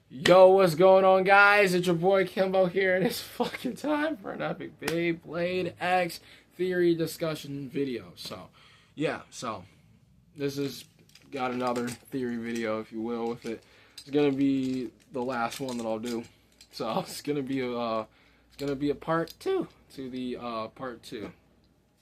Yo, what's going on, guys? It's your boy Kimbo here, and it's fucking time for an epic Beyblade X theory discussion video. So this is got another theory video, if you will, with it. It's gonna be the last one that I'll do. So it's gonna be a part two to the part two.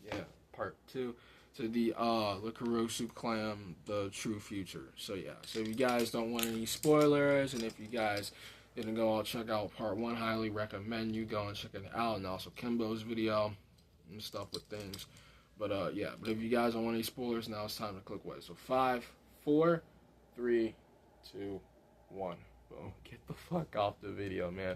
Yeah, part two to the KUROSU clan, the true future. So if you guys don't want any spoilers, and if you guys didn't go out check out part one, highly recommend you go and check it out, and also Kimbo's video and stuff with things. But but if you guys don't want any spoilers, now it's time to click away. So 5, 4, 3, 2, 1. Boom. Get the fuck off the video, man.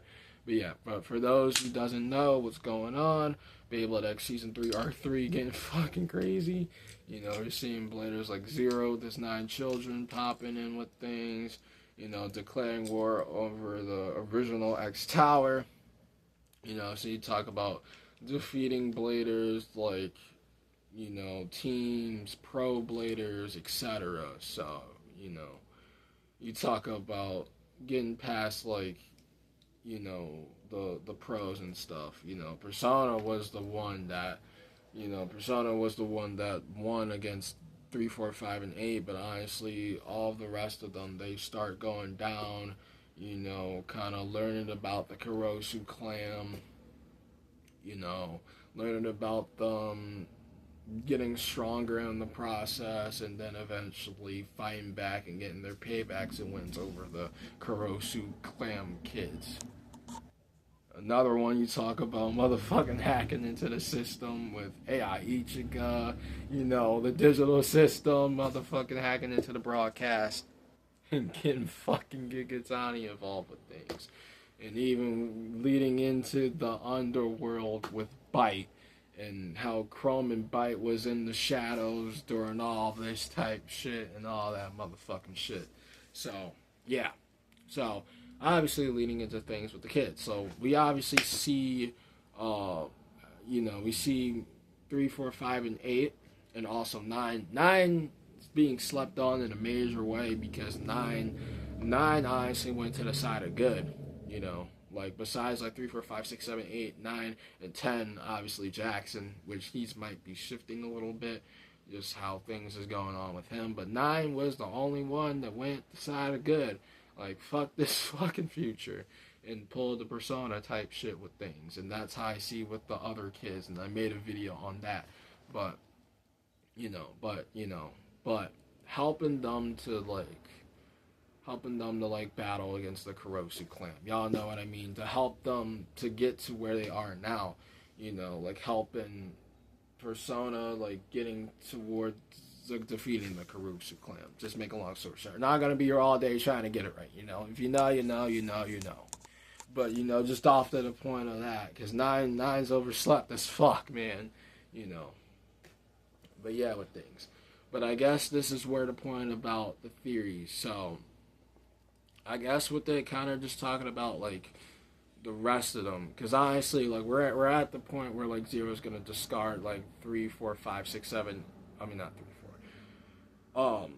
But for those who doesn't know what's going on, Beyblade X Season 3 Arc 3 getting fucking crazy. You know, you're seeing bladers like Zero, there's 9 children popping in with things, you know, declaring war over the original X Tower. You know, so you talk about defeating bladers like, you know, teams, pro bladers, etc. So, you know, you talk about getting past, like, you know, the pros and stuff. You know, Persona was the one that won against 3, 4, 5, and 8, but honestly, all the rest of them, they start going down, you know, kind of learning about the KUROSU clan, you know, learning about them getting stronger in the process, and then eventually fighting back and getting their paybacks and wins over the KUROSU clan kids. Another one, you talk about motherfucking hacking into the system with AI Ichiga, you know, the digital system, motherfucking hacking into the broadcast, and getting fucking Gigatani involved with things. And even leading into the underworld with Bite, and how Chrome and Bite was in the shadows during all this type shit and all that motherfucking shit. So, yeah. So, obviously leading into things with the kids. So, we obviously see, we see 3, 4, 5, and 8, and also 9. 9 is being slept on in a major way because 9 honestly went to the side of good, you know. Like, besides, like, 3, 4, 5, 6, 7, 8, 9, and 10, obviously Jackson, which he might be shifting a little bit, just how things is going on with him. But 9 was the only one that went the side of good. Like, fuck this fucking future. And pulled the Persona type shit with things. And that's how I see with the other kids. And I made a video on that. But helping them to, battle against the KUROSU clan. Y'all know what I mean? To help them to get to where they are now. You know, like helping Persona, like getting towards defeating the KUROSU clan. Just make a long story short. Not gonna be here all day trying to get it right, you know. If you know, you know, you know, you know. But, you know, just off to the point of that. Because 9's overslept as fuck, man. You know. But yeah, with things. But I guess this is where the point about the theories. So I guess what they kind of just talking about, like, the rest of them. Because honestly, like, we're at the point where, like, Zero's going to discard, like, 3, 4, 5, 6, 7. I mean, not 3, 4.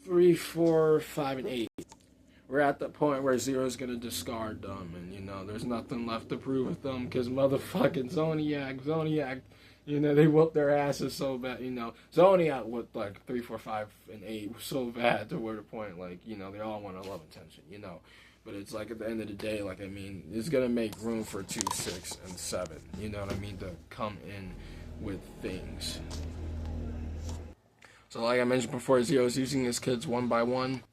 3, 4, 5, and 8. We're at the point where Zero's going to discard them. And, you know, there's nothing left to prove with them. Because motherfucking Zoniac, you know, they whooped their asses so bad, you know. Zoniac with, like, 3, 4, 5, and 8 was so bad to where the point, like, you know, they all want to love attention, you know. But it's like, at the end of the day, like, I mean, it's going to make room for 2, 6, and 7, you know what I mean, to come in with things. So, like I mentioned before, Zero's using his kids one by one,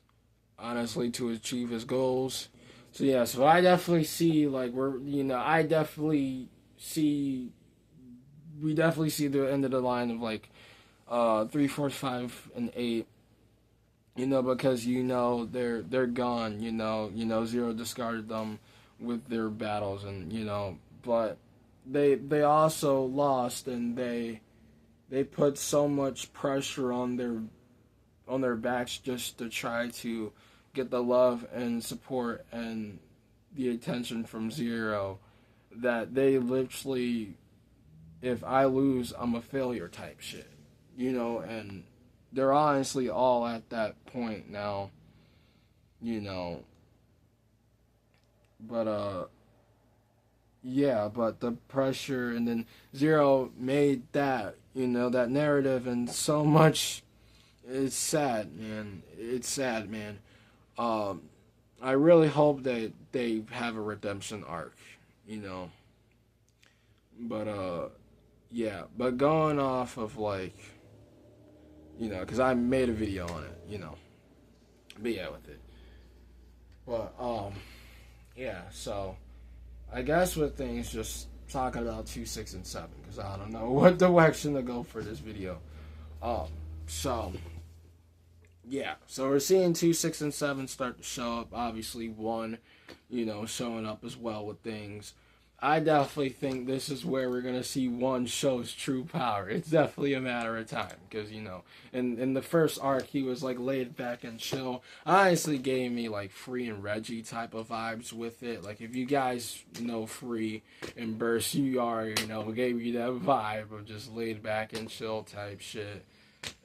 honestly, to achieve his goals. So, yeah, so I definitely see, like, we definitely see the end of the line of, like, 3, 4, 5, and 8, you know, because, you know, they're gone, you know, Zero discarded them with their battles, and, you know, but they also lost, and they put so much pressure on their backs just to try to get the love and support and the attention from Zero, that they literally, if I lose, I'm a failure type shit, you know. And they're honestly all at that point now, you know, but yeah, but the pressure, and then Zero made that, that narrative, and so much. It's sad, man. It's sad, man. Um, I really hope that they have a redemption arc, you know. But yeah. But going off of like, because I made a video on it, But yeah, with it. But yeah. So I guess with things, just talking about 2, 6, and 7, because I don't know what direction to go for this video. Um, so yeah, so we're seeing 2, 6, and 7 start to show up. Obviously, 1, showing up as well with things. I definitely think this is where we're gonna see 1 show's true power. It's definitely a matter of time, because in the first arc he was like laid back and chill. Honestly, gave me like Free and Reggie type of vibes with it. Like if you guys know Free and Burst, you are gave you that vibe of just laid back and chill type shit.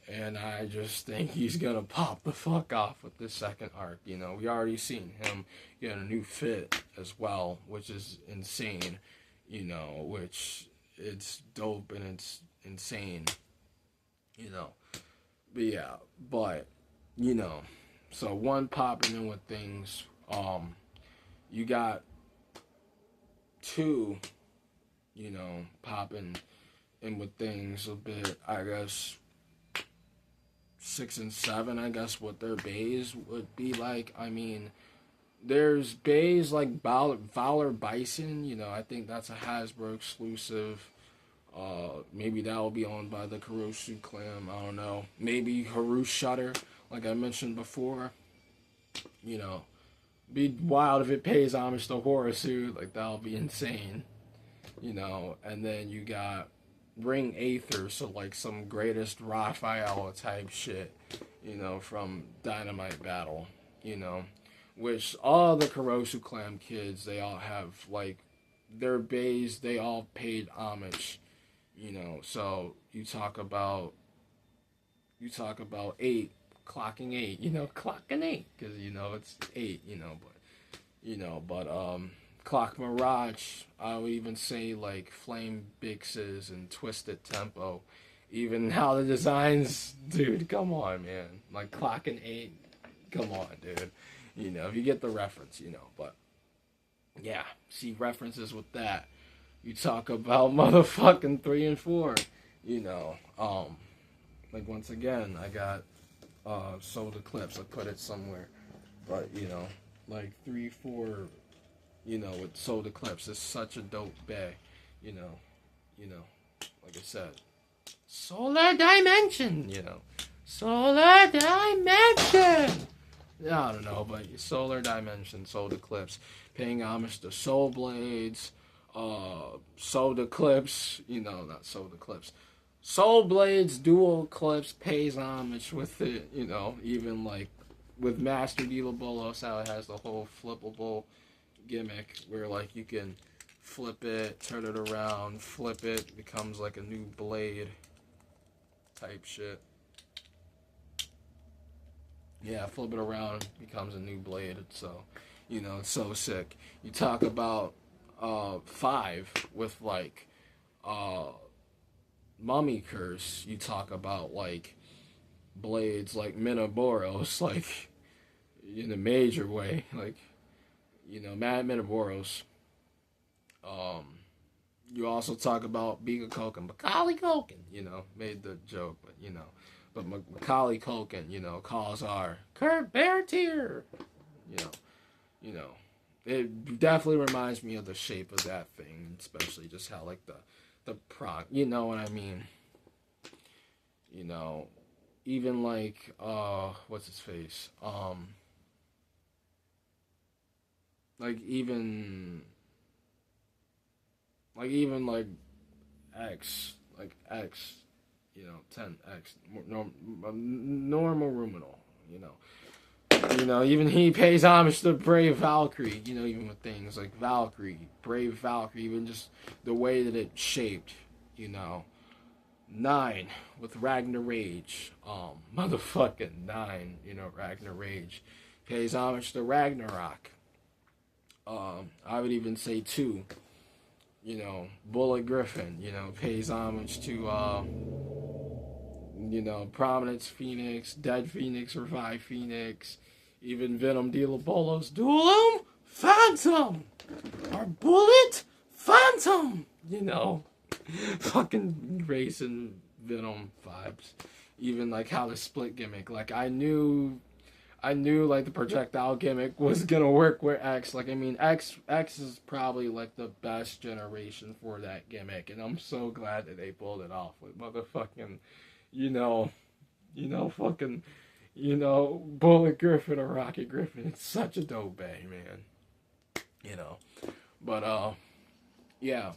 And I just think he's gonna pop the fuck off with this second arc. We already seen him get a new fit as well, which is insane. Which it's dope and it's insane. But yeah, so 1 popping in with things. You got 2, popping in with things a bit, I guess. 6 and 7, I guess, what their bays would be like. I mean, there's bays like Valor Bison. I think that's a Hasbro exclusive. Maybe that will be owned by the KUROSU clan. I don't know. Maybe Haru Shutter, like I mentioned before. Be wild if it pays homage to KUROSU. Like, that'll be insane. And then you got Ring Aether, so like some greatest Raphael type shit, from Dynamite Battle, which all the KUROSU clan kids, they all have like their bays, they all paid homage, so you talk about 8, clocking 8, clocking 8, because it's 8, but Clock Mirage, I would even say like Flame Bixes and Twisted Tempo. Even how the designs, dude, come on, man. Like Clock and 8, come on, dude. If you get the reference, but yeah, see references with that. You talk about motherfucking 3 and 4, like once again, I got Solar Eclipse, I put it somewhere. But, like 3, 4, with Solar Eclipse, it's such a dope bay, like I said, Solar Dimension, Solar Dimension. I don't know, but Solar Dimension, Solar Eclipse, paying homage to Soul Blades, Solar Eclipse, not Solar Eclipse, Soul Blades Dual Eclipse pays homage with it, even like with Master D. Lobolos, how it has the whole flippable gimmick where like you can flip it, turn it around, flip it, becomes like a new blade type shit. Yeah, flip it around, becomes a new blade. So, it's so sick. You talk about 5 with like Mummy Curse. You talk about like blades like Minoboros, like in a major way, like Mad Minoboros. You also talk about Biga Koken, Macaulay Culkin, made the joke, but Macaulay Culkin, calls our Kurt Bear Tier, it definitely reminds me of the shape of that thing, especially just how like the prog, you know what I mean, even like what's his face, like even like X, 10X, normal Ruminal, even he pays homage to Brave Valkyrie, even with things like Valkyrie, Brave Valkyrie, even just the way that it shaped, 9 with Ragnar Rage, motherfucking 9, Ragnar Rage pays homage to Ragnarok. I would even say 2. You know, Bullet Griffin, you know, pays homage to, you know, Prominence Phoenix, Dead Phoenix, Revive Phoenix, even Venom De La Bolo's Duelum Phantom, or Bullet Phantom, you know, fucking racing Venom vibes. Even like how the split gimmick, like I knew like the projectile gimmick was gonna work with X. Like I mean, X is probably like the best generation for that gimmick, and I'm so glad that they pulled it off with motherfucking, you know, fucking, you know, Bullet Griffin or Rocket Griffin. It's such a dope bang, man. You know, but yeah.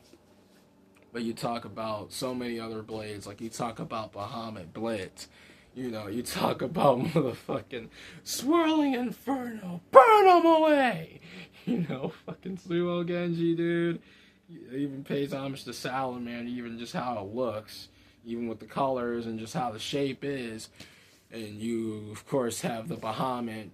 But you talk about so many other blades, like you talk about Bahamut Blitz. You know, you talk about motherfucking Swirling Inferno, burn them away! You know, fucking Suo Genji, dude. It even pays homage to Salamander, even just how it looks, even with the colors and just how the shape is. And you, of course, have the Bahamut,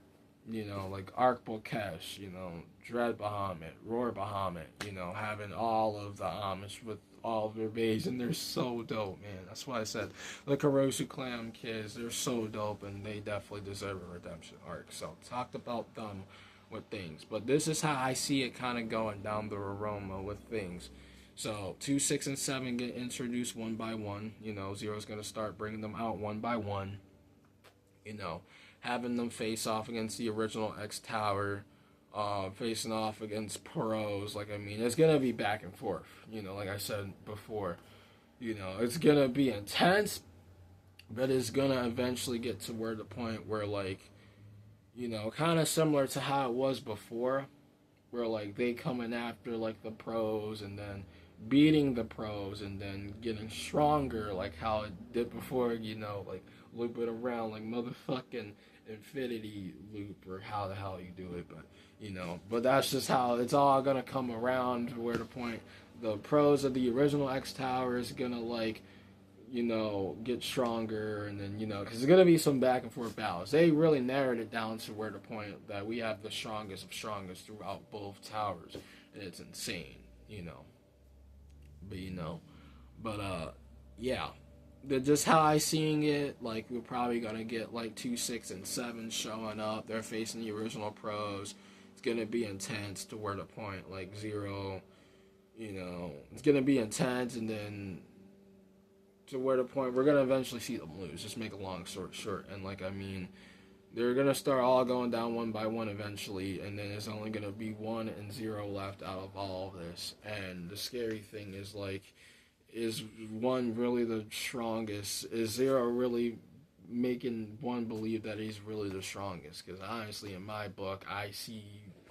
you know, like Arc Bokesh, you know, Dread Bahamut, Roar Bahamut, you know, having all of the homage with all of their bays, and they're so dope, man. That's why I said the KUROSU Clan kids, they're so dope, and they definitely deserve a redemption arc. So talked about them with things, but this is how I see it kind of going down the aroma with things. So 2, 6, and 7 get introduced one by one. You know, Zero's gonna start bringing them out one by one. You know, having them face off against the original X Tower. Facing off against pros, like I mean, it's gonna be back and forth. You know, like I said before, you know, it's gonna be intense, but it's gonna eventually get to where the point where, like, you know, kind of similar to how it was before, where like they coming after like the pros and then beating the pros and then getting stronger, like how it did before. You know, like loop it around like motherfucking infinity loop or how the hell you do it, but you know, but that's just how it's all gonna come around to where the point the pros of the original X Tower is gonna, like, you know, get stronger, and then, you know, because there's gonna be some back and forth battles. They really narrowed it down to where the point that we have the strongest of strongest throughout both towers, and it's insane, you know. But you know, but yeah. Just how I seeing it, like we're probably gonna get like 2, 6, and 7 showing up. They're facing the original pros. It's gonna be intense to where the point like Zero, you know, it's gonna be intense, and then to where the point we're gonna eventually see them lose. Just make a long story short, and like I mean, they're gonna start all going down one by one eventually, and then there's only gonna be 1 and 0 left out of all of this. And the scary thing is, like, is 1 really the strongest? Is 0 really making 1 believe that he's really the strongest? Because honestly, in my book, I see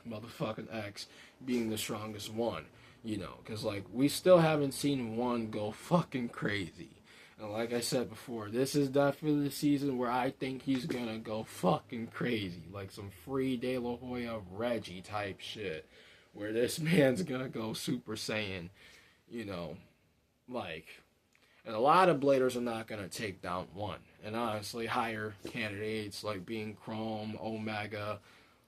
motherfucking X being the strongest 1. You know, because like we still haven't seen 1 go fucking crazy. And like I said before, this is definitely the season where I think he's gonna go fucking crazy. Like some free De La Hoya Reggie type shit. Where this man's gonna go Super Saiyan, you know. Like, and a lot of bladers are not going to take down 1. And honestly, higher candidates like being Chrome, Omega.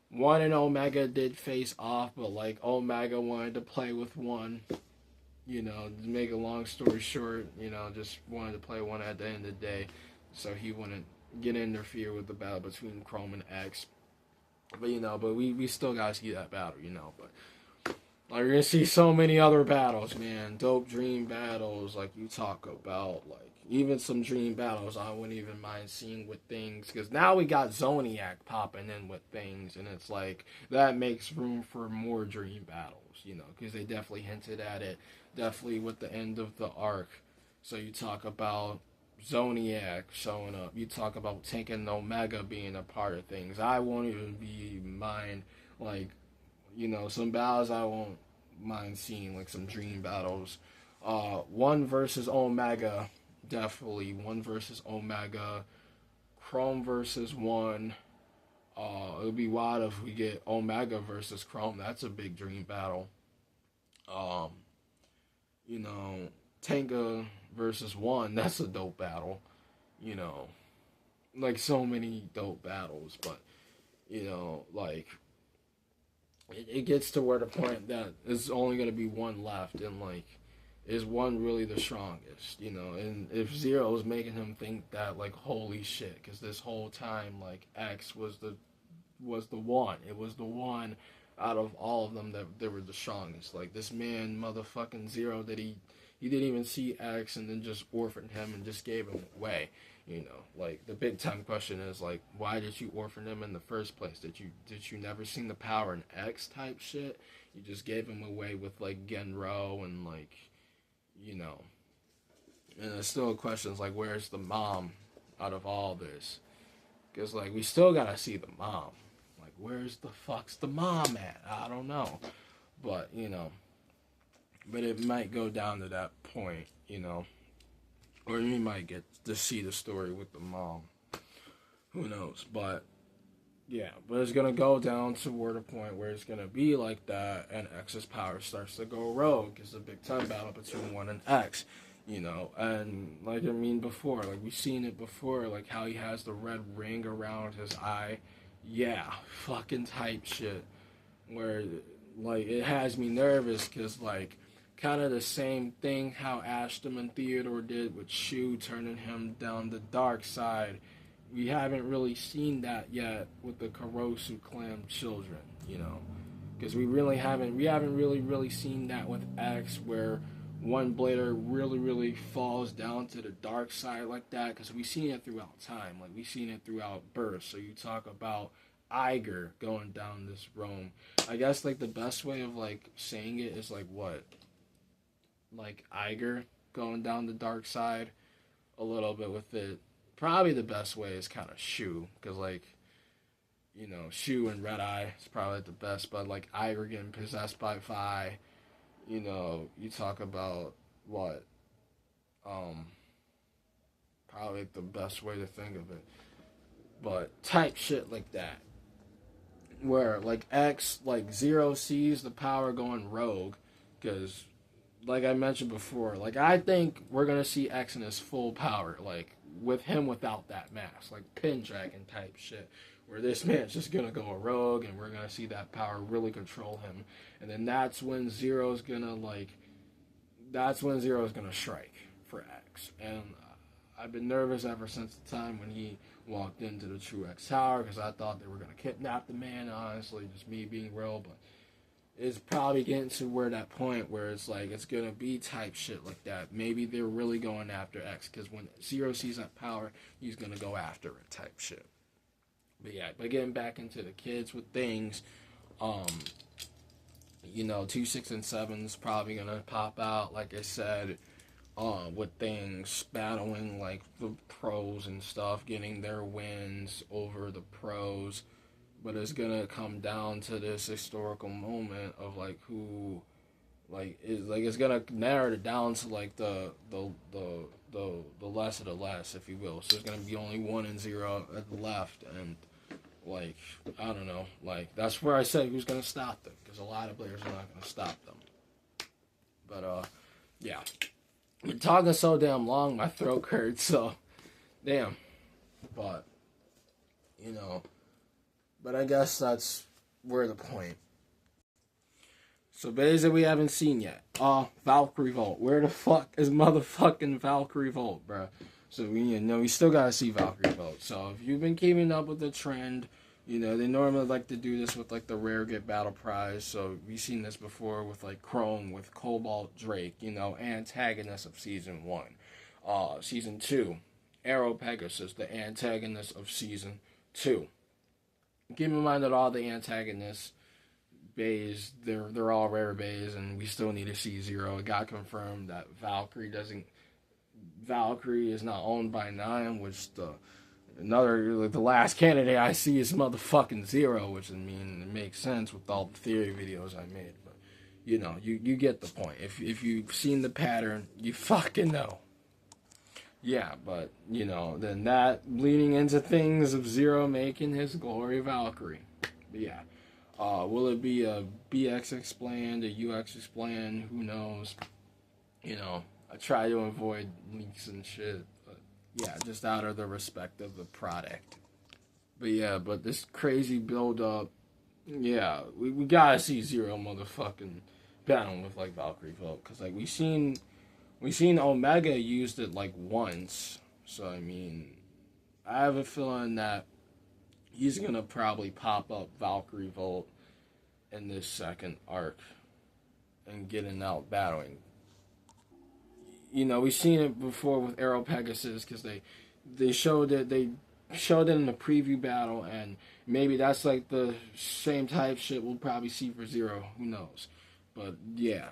1 and Omega did face off, but like Omega wanted to play with 1. You know, to make a long story short, you know, just wanted to play 1 at the end of the day. So he wouldn't get interfere with the battle between Chrome and X. But you know, but we still got to see that battle, you know, but. Like, you're gonna see so many other battles, man. Dope dream battles, like you talk about, like even some dream battles I wouldn't even mind seeing with things, because now we got Zoniac popping in with things, and it's like that makes room for more dream battles, you know, because they definitely hinted at it, definitely with the end of the arc. So you talk about Zoniac showing up, you talk about Tank Omega being a part of things. I won't even be mind, like, you know, some battles I won't mind seeing, like some dream battles. 1 versus Omega, definitely. 1 versus Omega. Chrome versus 1. It would be wild if we get Omega versus Chrome. That's a big dream battle. You know, Tenga versus 1. That's a dope battle. You know, like so many dope battles, but you know, like. it gets to where the point that there's only going to be one left, and like, is one really the strongest, you know? And if Zero is making him think that, like, holy shit, because this whole time, like, X was the one. It was the one out of all of them that they were the strongest. Like, this man, motherfucking Zero, that he didn't even see X and then just orphaned him and just gave him away. You know, like, the big time question is, like, why did you orphan him in the first place? Did you never seen the power in X type shit? You just gave him away with, like, Genro and, like, you know. And there's still questions like, where's the mom out of all this? Because, like, we still gotta see the mom. Like, where's the fuck's the mom at? I don't know. But, you know. But it might go down to that point, you know. Or you might get to see the story with the mom. Who knows? But, yeah. But it's going to go down toward a point where it's going to be like that, and X's power starts to go rogue. It's a big time battle between 1 and X, you know. And, like I mean before, like we've seen it before, like how he has the red ring around his eye. Yeah, fucking type shit. Where, like, it has me nervous because, like, kind of the same thing how Ashton and Theodore did with Shu turning him down the dark side. We haven't really seen that yet with the KUROSU clan children, you know, because we haven't really seen that with X, where one blader really falls down to the dark side like that, because we've seen it throughout time, like we've seen it throughout birth. So you talk about Iger going down this road. I guess, like, the best way of, like, saying it is, like, what? Like, Iger going down the dark side a little bit with it. Probably the best way is kind of Shu, because, like, you know, Shu and Red Eye is probably the best, but, like, Iger getting possessed by Vi, you know, you talk about what? Probably like, the best way to think of it. But type shit like that. Where, like, X, like, Zero sees the power going rogue, because, like I mentioned before, like, I think we're going to see X in his full power, like, with him without that mask, like, Pendragon type shit, where this man's just going to go rogue, and we're going to see that power really control him, and then that's when Zero's going to strike for X, and I've been nervous ever since the time when he walked into the True X Tower, because I thought they were going to kidnap the man, honestly, just me being real, but it's probably getting to where that point where it's like, it's going to be type shit like that. Maybe they're really going after X, because when Zero sees that power, he's going to go after it type shit. But yeah, but getting back into the kids with things, you know, 2, 6, and 7's probably going to pop out, like I said, with things battling like the pros and stuff, getting their wins over the pros. But it's gonna come down to this historical moment of like who, like, is like, it's gonna narrow it down to like the less of the less, if you will. So there's gonna be only 1 and 0 at the left, and like, I don't know, like, that's where I said who's gonna stop them, because a lot of players are not gonna stop them. But yeah. Been talking so damn long, my throat hurts, so, damn. But, you know, but I guess that's where the point. So, basically, we haven't seen yet. Valkyrie Volt. Where the fuck is motherfucking Valkyrie Volt, bruh? So, we still gotta see Valkyrie Volt. So, if you've been keeping up with the trend, you know, they normally like to do this with, like, the Rare Get Battle Prize. So, we've seen this before with, like, Chrome, with Cobalt Drake, you know, antagonist of Season 1. Season 2, Arrow Pegasus, the antagonist of Season 2. Keep in mind that all the antagonists, bays, they're all rare bays, and we still need to see Zero. It got confirmed that Valkyrie is not owned by Nine, which the last candidate I see is motherfucking Zero, which, I mean, it makes sense with all the theory videos I made, but, you know, you get the point. If you've seen the pattern, you fucking know. Yeah, but, you know, then that leading into things of Zero making his Glory Valkyrie. But yeah. Will it be a BX explained, a UX explained? Who knows? You know, I try to avoid leaks and shit, but yeah, just out of the respect of the product. But yeah, but this crazy build up Yeah, we gotta see Zero motherfucking battling with like Valkyrie Volt, cause like we seen Omega used it like once. So I mean, I have a feeling that he's gonna probably pop up Valkyrie Volt in this second arc and getting out battling. We've seen it before with Arrow Pegasus because they showed it in the preview battle, and maybe that's like the same type shit we'll probably see for Zero. Who knows? But yeah,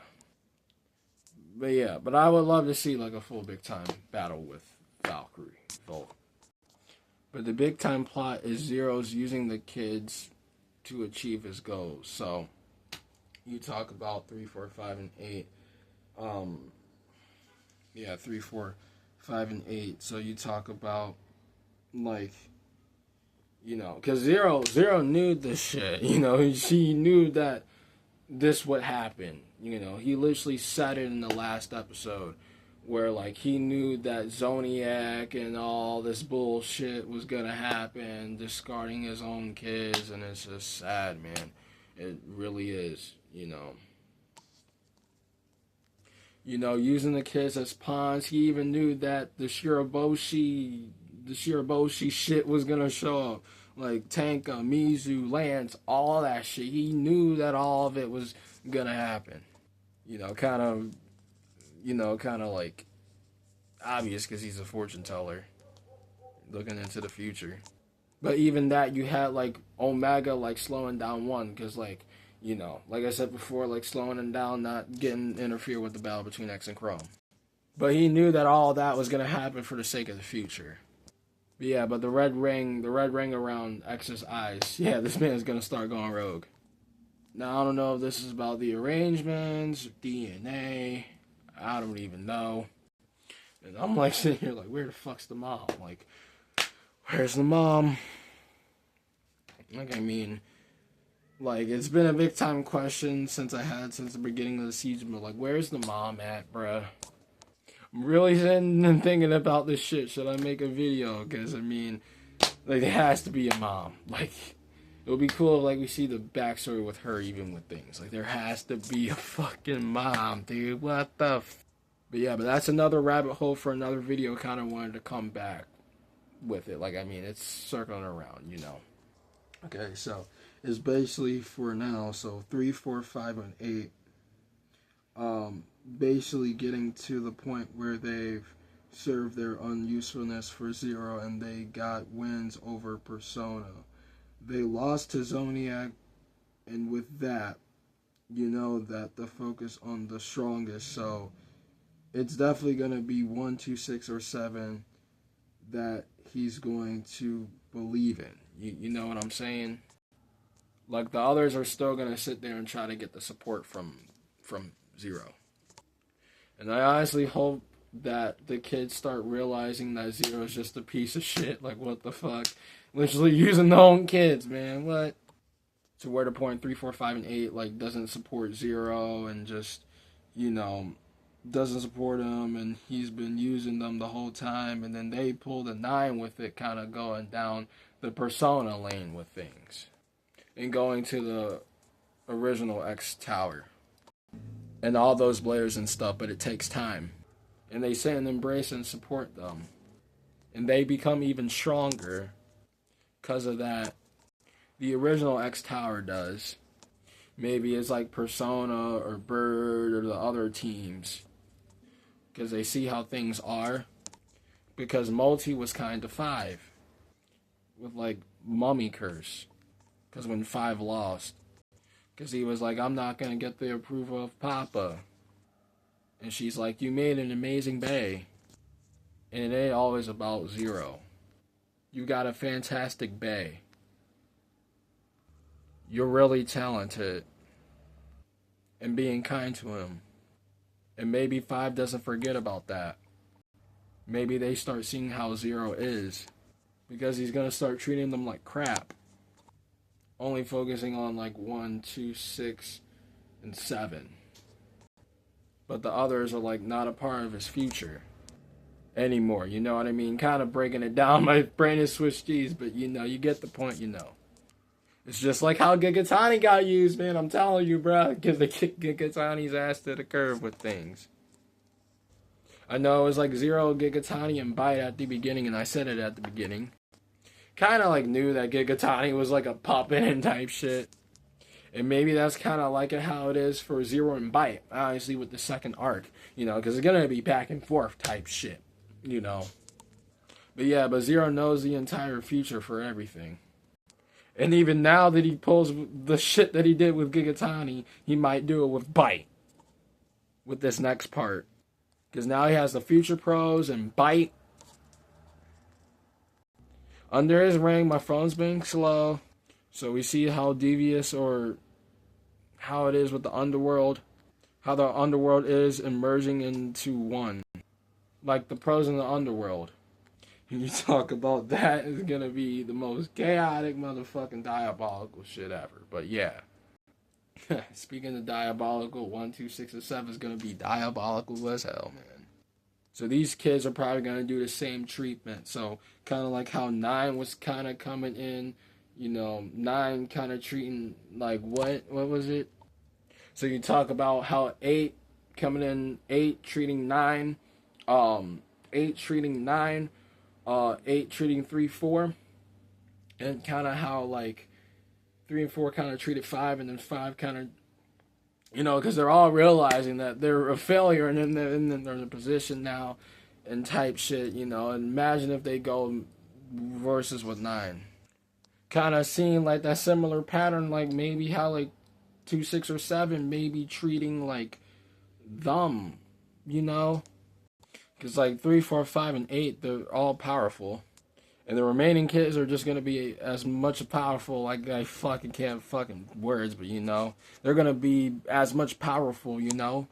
but I would love to see like a full big time battle with Valkyrie Volt. But the big time plot is Zero's using the kids to achieve his goals. So you talk about 3, 4, 5, and 8. Yeah, 3, 4, 5, and 8. So you talk about like, because Zero knew this shit. She knew that this would happen. He literally said it in the last episode where like he knew that Zodiac and all this bullshit was gonna happen, discarding his own kids, and it's just sad, man. It really is. Using the kids as pawns. He even knew that the Shiraboshi shit was gonna show up. Like Tanka, Mizu, Lance, all that shit. He knew that all of it was gonna happen. Kind of like obvious because he's a fortune teller, looking into the future. But even that, you had like Omega like slowing down one because like I said before, like slowing him down, not getting interfere with the battle between X and Chrome. But he knew that all that was gonna happen for the sake of the future. But yeah, but the red ring around X's eyes, yeah, this man's gonna start going rogue. Now I don't know if this is about the arrangements, DNA. I don't even know. And I'm like sitting here like, where the fuck's the mom? Like, where's the mom? Like, I mean, like, it's been a big time question since the beginning of the season, but like, where's the mom at, bruh? I'm really sitting and thinking about this shit. Should I make a video? Because, I mean, like, there has to be a mom. Like, it would be cool if, like, we see the backstory with her even with things. Like, there has to be a fucking mom, dude. What the But yeah, but that's another rabbit hole for another video. Kind of wanted to come back with it. Like, I mean, it's circling around, Okay, so it's basically for now. So 3, 4, 5, and 8. Basically getting to the point where they've served their unusefulness for Zero and they got wins over Persona. They lost to Zodiac, and with that, that the focus on the strongest. So it's definitely going to be 1, 2, 6, or 7 that he's going to believe in. You know what I'm saying? Like, the others are still going to sit there and try to get the support from Zero. And I honestly hope that the kids start realizing that Zero's just a piece of shit. Like, what the fuck? Literally using their own kids, man. What? To where the point 3, 4, 5, and 8, like, doesn't support Zero and just, doesn't support him, and he's been using them the whole time, and then they pulled a 9 with it, kind of going down the Persona lane with things. And going to the original X Tower. And all those players and stuff, but it takes time. And they sit and embrace and support them. And they become even stronger because of that. The original X Tower does. Maybe it's like Persona or Bird or the other teams. Because they see how things are. Because Multi was kind of 5. With like Mummy Curse. Because when 5 lost. Because he was like, I'm not going to get the approval of Papa. And she's like, you made an amazing bay. And it ain't always about Zero. You got a fantastic bay. You're really talented. And being kind to him. And maybe 5 doesn't forget about that. Maybe they start seeing how Zero is. Because he's going to start treating them like crap. Only focusing on like 1, 2, 6, and 7. But the others are like not a part of his future anymore. You know what I mean? Kind of breaking it down. My brain is Swiss cheese, but you get the point, It's just like how Gigatani got used, man. I'm telling you, bro. Because they kicked Gigatani's ass to the curb with things. I know it was like Zero, Gigatani, and Bite at the beginning, and I said it at the beginning. Kind of like knew that Gigatani was like a puppet and type shit. And maybe that's kind of like how it is for Zero and Bite, obviously with the second arc, you know, because it's going to be back and forth type shit, you know. But yeah, but Zero knows the entire future for everything. And even now that he pulls the shit that he did with Gigatani, he might do it with Bite. With this next part. Because now he has the Future Pros and Bite. Under his ring, my phone's being slow. So we see how devious or how it is with the underworld. How the underworld is emerging into one. Like the pros in the underworld. And you talk about that is going to be the most chaotic motherfucking diabolical shit ever. But yeah. Speaking of diabolical, 1, 2, 6, and 7 is going to be diabolical as hell, man. So these kids are probably going to do the same treatment. So kind of like how 9 was kind of coming in. You know, 9 kind of treating like what was it? So you talk about how 8 coming in, 8 treating 9. 8 treating 9. 8 treating 3, 4, and kind of how like 3 and 4 kind of treated 5, and then 5 kind of, you know, because they're all realizing that they're a failure, and then they're in a position now, and type shit, you know. And imagine if they go versus with 9, kind of seeing like that similar pattern, like maybe how like 2, 6, or 7 maybe treating like them, you know. Because, like, 3, 4, 5, and 8, they're all powerful. And the remaining kids are just going to be as much powerful, like, I fucking can't fucking words, but, you know. They're going to be as much powerful, you know.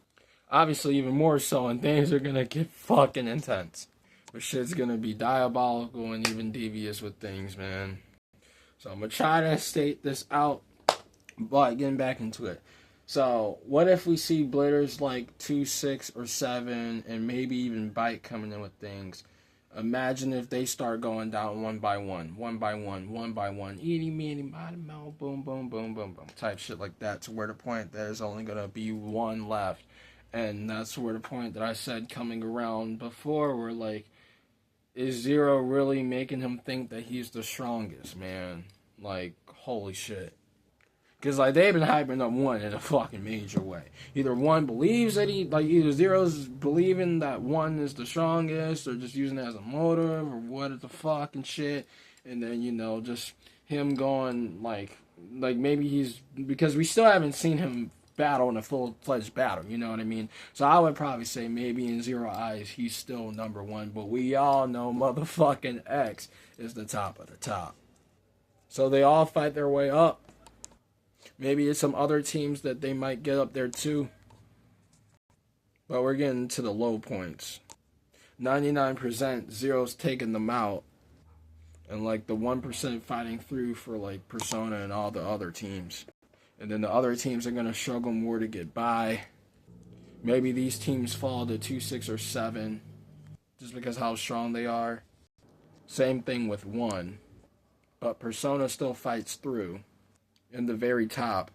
Obviously, even more so, and things are going to get fucking intense. But shit's going to be diabolical and even devious with things, man. So, I'm going to try to state this out, but getting back into it. So, what if we see Bladers like 2, 6, or 7, and maybe even Bite coming in with things? Imagine if they start going down one by one, eaty, meaty, body, mouth, boom, boom, boom, boom, boom, type shit like that, to where the point there's only going to be one left. And that's where the point that I said coming around before, where like, is Zero really making him think that he's the strongest, man? Like, holy shit. Because, like, they've been hyping up 1 in a fucking major way. Either 1 believes that either Zero's believing that 1 is the strongest, or just using it as a motive, or what the fuck and shit. And then, you know, just him going, like maybe he's, because we still haven't seen him battle in a full-fledged battle, you know what I mean? So I would probably say maybe in Zero eyes, he's still number 1, but we all know motherfucking X is the top of the top. So they all fight their way up. Maybe it's some other teams that they might get up there too. But we're getting to the low points. 99% Zero's taking them out. And like the 1% fighting through for like Persona and all the other teams. And then the other teams are going to struggle more to get by. Maybe these teams fall to 2, 6, or 7. Just because how strong they are. Same thing with 1. But Persona still fights through. In the very top.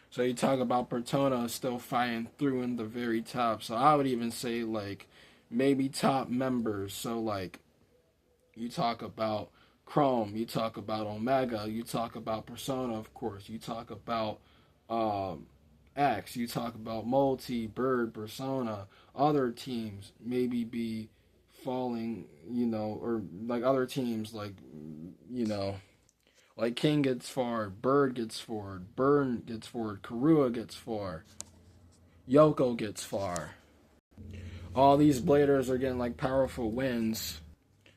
So you talk about Persona still fighting through in the very top. So I would even say like maybe top members. So like you talk about Chrome, you talk about Omega, you talk about Persona, of course, you talk about X, you talk about Multi, Bird, Persona, other teams maybe be falling, you know, or like other teams like, you know, like King gets far, Bird gets forward, Burn gets forward, Karua gets far, Yoko gets far. All these bladers are getting like powerful wins,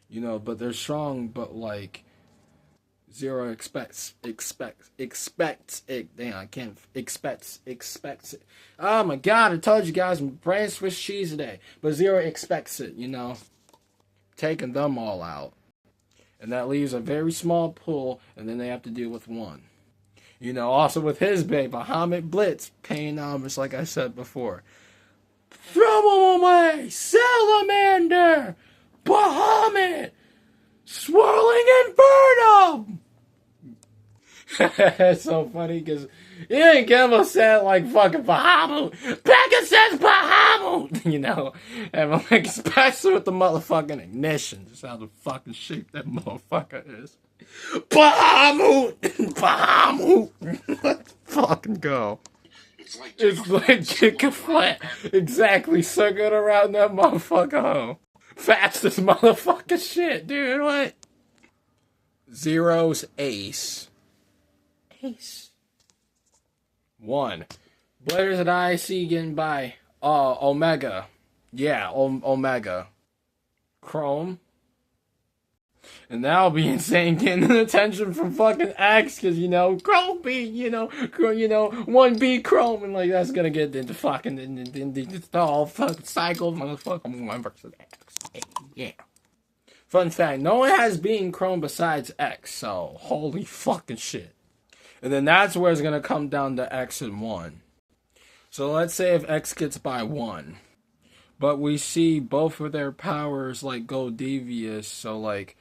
you know, but they're strong, but like Zero expects it. Damn, I can't expects it. Oh my god, I told you guys, I'm brand Swiss cheese today. But Zero expects it, you know, taking them all out. And that leaves a very small pool, and then they have to deal with 1. You know, also with his babe, Bahamut Blitz, paying homage, like I said before. Throw him away! Salamander! Bahamut! Swirling Inferno! It's so funny because he didn't give a set like fucking Bahamut. Becca says Bahamut! You know? And I'm like, especially with the motherfucking ignition. Just how the fucking shape that motherfucker is. Bahamut! Bahamut! Let's fucking go. It's like chicken flat. Exactly, circling around that motherfucker home. Fastest motherfucking shit, dude. What? Zero's ace. Ace. 1. Blader's at IC getting by. Omega. Yeah, Omega. Chrome. And that'll be insane getting the attention from fucking X, cause Chrome beat, 1B Chrome, and like that's gonna get into fucking the all fucking cycle, motherfucking 1 versus X. Yeah. Fun fact, no one has beaten Chrome besides X, so holy fucking shit. And then that's where it's gonna come down to X and 1. So let's say if X gets by 1, but we see both of their powers like go devious, so like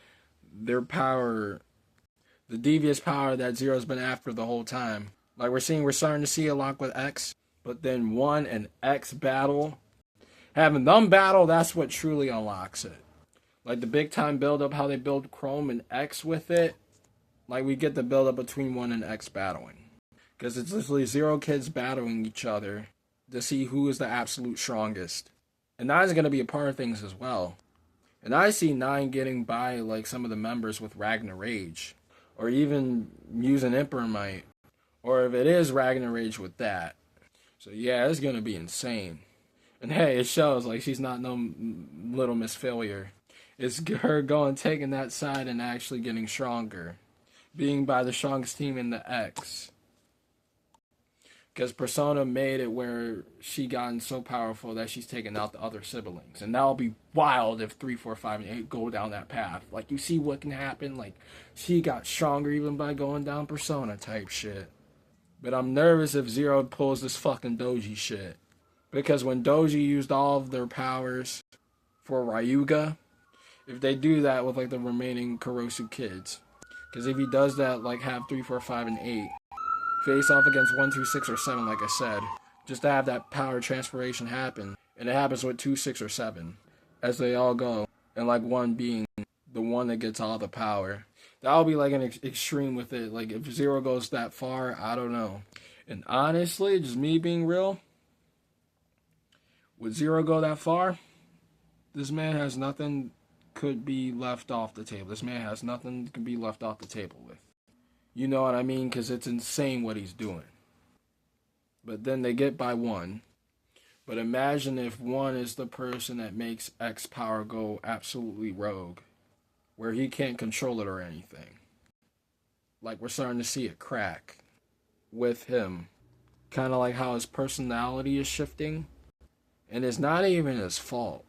their power, the devious power that Zero's been after the whole time. Like we're starting to see a lot with X, but then 1 and X battle. Having them battle, that's what truly unlocks it. Like the big time build up, how they build Chrome and X with it. Like we get the build up between 1 and X battling. Because it's literally 0 kids battling each other to see who is the absolute strongest. And that is going to be a part of things as well. And I see 9 getting by like some of the members with Ragnar Rage. Or even using Emperor Might. Or if it is Ragnar Rage with that. So yeah, it's going to be insane. And hey, it shows like she's not no little Miss Failure. It's her taking that side and actually getting stronger. Being by the strongest team in the X. Because Persona made it where she gotten so powerful that she's taking out the other siblings. And that'll be wild if 3, 4, 5, and 8 go down that path. Like, you see what can happen? Like, she got stronger even by going down Persona type shit. But I'm nervous if Zero pulls this fucking Doji shit. Because when Doji used all of their powers for Ryuga, if they do that with, like, the remaining Kurosu kids. Because if he does that, like, have 3, 4, 5, and 8... face off against 1, 2, 6, or 7, like I said, just to have that power transformation happen. And it happens with 2, 6, or 7, as they all go, and like 1 being the one that gets all the power. That'll be like an extreme with it. Like if Zero goes that far, I don't know. And honestly, just me being real, would Zero go that far? This man has nothing could be left off the table. This man has nothing can be left off the table with. You know what I mean? Because it's insane what he's doing. But then they get by 1. But imagine if 1 is the person that makes X power go absolutely rogue. Where he can't control it or anything. Like we're starting to see it crack. With him. Kind of like how his personality is shifting. And it's not even his fault.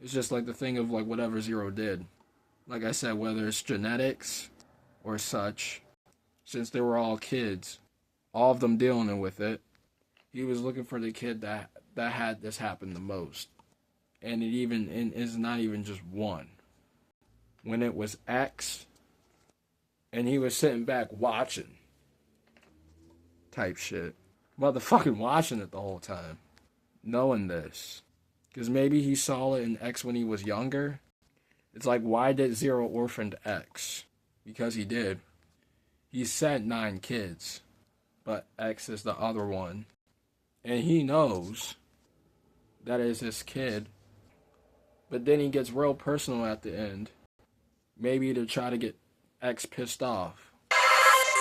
It's just like the thing of like whatever Zero did. Like I said, whether it's genetics or such. Since they were all kids, all of them dealing with it, he was looking for the kid that had this happen the most. And it's not even just 1. When it was X, and he was sitting back watching, type shit. Motherfucking watching it the whole time. Knowing this. Because maybe he saw it in X when he was younger. It's like, why did Zero orphaned X? Because he did. He said 9 kids, but X is the other one. And he knows that is his kid. But then he gets real personal at the end. Maybe to try to get X pissed off.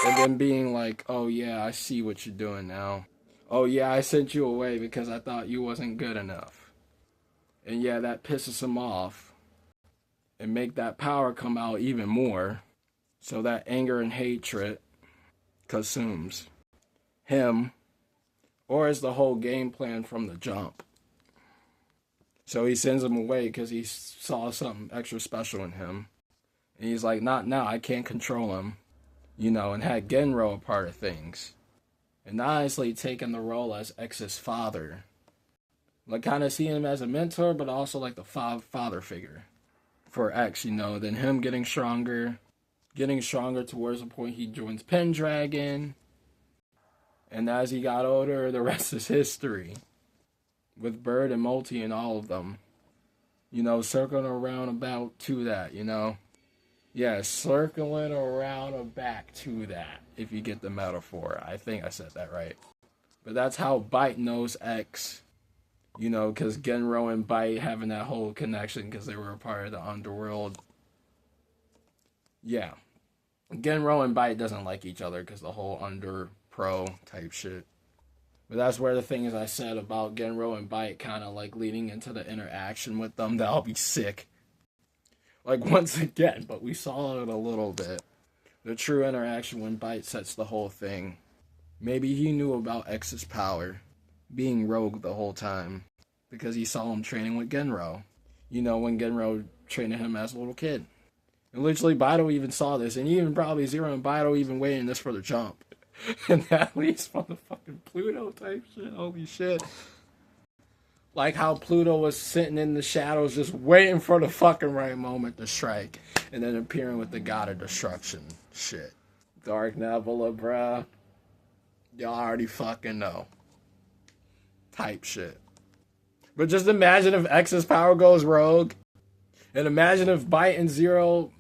And then being like, oh yeah, I see what you're doing now. Oh yeah, I sent you away because I thought you wasn't good enough. And yeah, that pisses him off. And make that power come out even more. So that anger and hatred consumes him, or is the whole game plan from the jump. So he sends him away because he saw something extra special in him. And he's like, not now, I can't control him. And had Genro a part of things. And honestly taking the role as X's father. Like kind of seeing him as a mentor, but also like the father figure for X, then him getting stronger. getting stronger towards the point he joins Pendragon. And as he got older, the rest is history. With Bird and Multi and all of them. You know, circling around about to that, you know? Yeah, circling around and back to that, if you get the metaphor. I think I said that right. But that's how Bite knows X. You know, because Genro and Bite having that whole connection because they were a part of the underworld. Yeah. Genro and Bite doesn't like each other because the whole under-pro type shit. But that's where the things I said about Genro and Bite kind of like leading into the interaction with them, that'll be sick. Like once again, but we saw it a little bit. The true interaction when Bite sets the whole thing. Maybe he knew about X's power, being rogue the whole time, because he saw him training with Genro. You know, when Genro trained him as a little kid. And literally, Baido even saw this, and even probably Zero and Baido even waiting this for the jump. And that leads from the fucking Pluto type shit. Holy shit. Like how Pluto was sitting in the shadows just waiting for the fucking right moment to strike. And then appearing with the God of Destruction shit. Dark Nebula, bruh. Y'all already fucking know. Type shit. But just imagine if X's power goes rogue. And imagine if Bite and Zero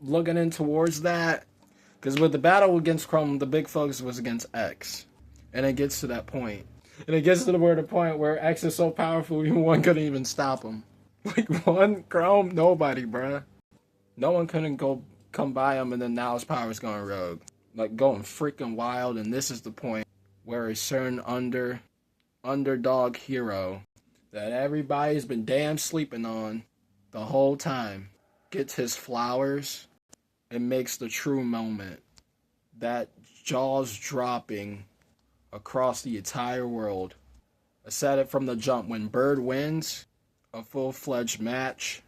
looking in towards that. Because with the battle against Chrome, the big focus was against X. And it gets to that point. And it gets to the point where X is so powerful, even one couldn't even stop him. Like, one Chrome, nobody, bruh. No one couldn't come by him, and then now his power is going rogue. Like, going freaking wild, and this is the point where a certain underdog hero that everybody's been damn sleeping on the whole time gets his flowers and makes the true moment. That jaws dropping across the entire world. I said it from the jump. When Bird wins a full-fledged match,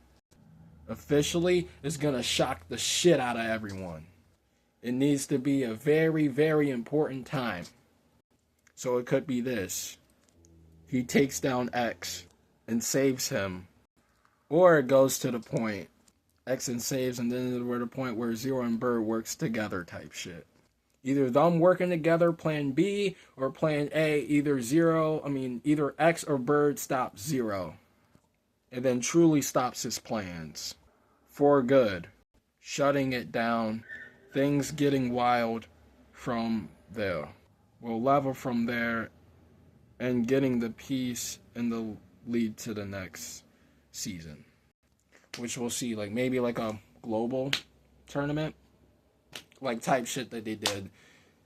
officially, is going to shock the shit out of everyone. It needs to be a very, very important time. So it could be this. He takes down X and saves him. Or it goes to the point. X and saves, and then we're at the point where Zero and Bird works together type shit. Either them working together, plan B, or plan A, either X or Bird stops Zero. And then truly stops his plans. For good. Shutting it down. Things getting wild from there. We'll level from there and getting the peace and the lead to the next season. Which we'll see, like maybe like a global tournament. Like type shit that they did.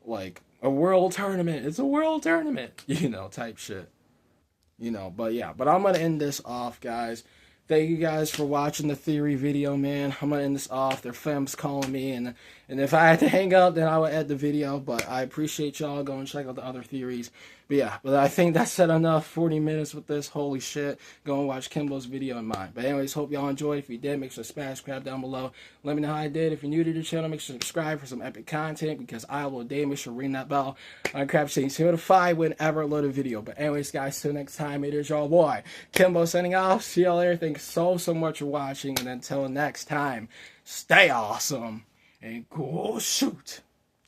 Like a world tournament. It's a world tournament. You know, type shit. You know, but yeah. But I'm going to end this off, guys. Thank you guys for watching the theory video, man. I'm going to end this off. Their fam's calling me. And if I had to hang up, then I would end the video. But I appreciate y'all. Go and check out the other theories. But yeah, but I think that's said enough. 40 minutes with this. Holy shit. Go and watch Kimbo's video and mine. But anyways, hope y'all enjoyed. If you did, make sure to smash crap down below. Let me know how I did. If you're new to the channel, make sure to subscribe for some epic content. Because I will day make sure to ring that bell. On crap saying 0 to 5 whenever I load a video. But anyways, guys, till next time, it is your boy, Kimbo, signing off. See y'all later. Thanks so much for watching. And until next time, stay awesome and go shoot.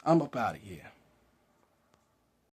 I'm up out of here.